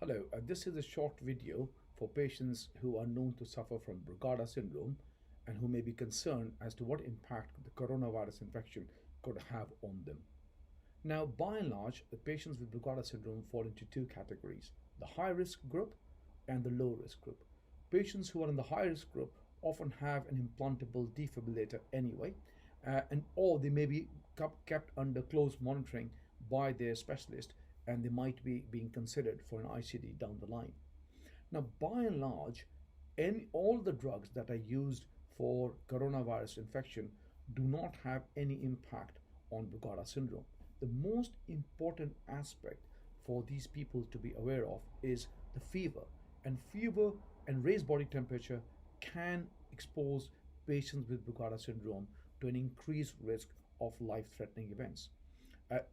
Hello, this is a short video for patients who are known to suffer from Brugada syndrome and who may be concerned as to what impact the coronavirus infection could have on them. Now, by and large, the patients with Brugada syndrome fall into two categories: the high risk group and the low risk group. Patients who are in the high risk group often have an implantable defibrillator anyway, and or they may be kept under close monitoring by their specialist, and they might be being considered for an ICD down the line. Now, by and large, all the drugs that are used for coronavirus infection do not have any impact on Brugada syndrome. The most important aspect for these people to be aware of is the fever. And fever and raised body temperature can expose patients with Brugada syndrome to an increased risk of life-threatening events.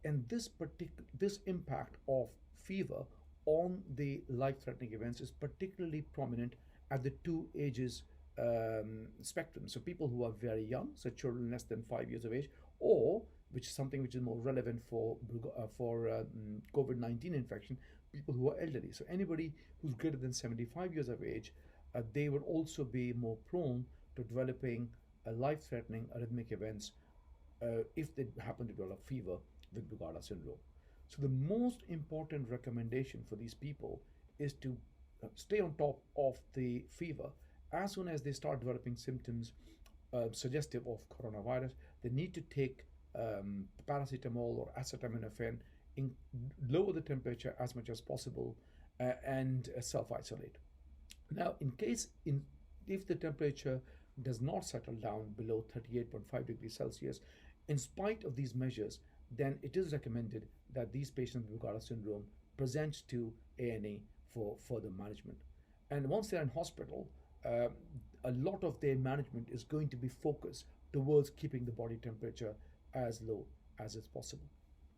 And this impact of fever on the life-threatening events is particularly prominent at the two ages spectrum. So people who are very young, so children less than 5 years of age, or which is something which is more relevant for COVID-19 infection, people who are elderly. So anybody who's greater than 75 years of age, they would also be more prone to developing life-threatening arrhythmic events if they happen to develop fever with Brugada syndrome. So the most important recommendation for these people is to stay on top of the fever. As soon as they start developing symptoms suggestive of coronavirus, they need to take paracetamol or acetaminophen, in, lower the temperature as much as possible, and self-isolate. Now, if the temperature does not settle down below 38.5 degrees Celsius, in spite of these measures, then it is recommended that these patients with Brugada syndrome present to A&E for further management. And once they're in hospital, a lot of their management is going to be focused towards keeping the body temperature as low as is possible.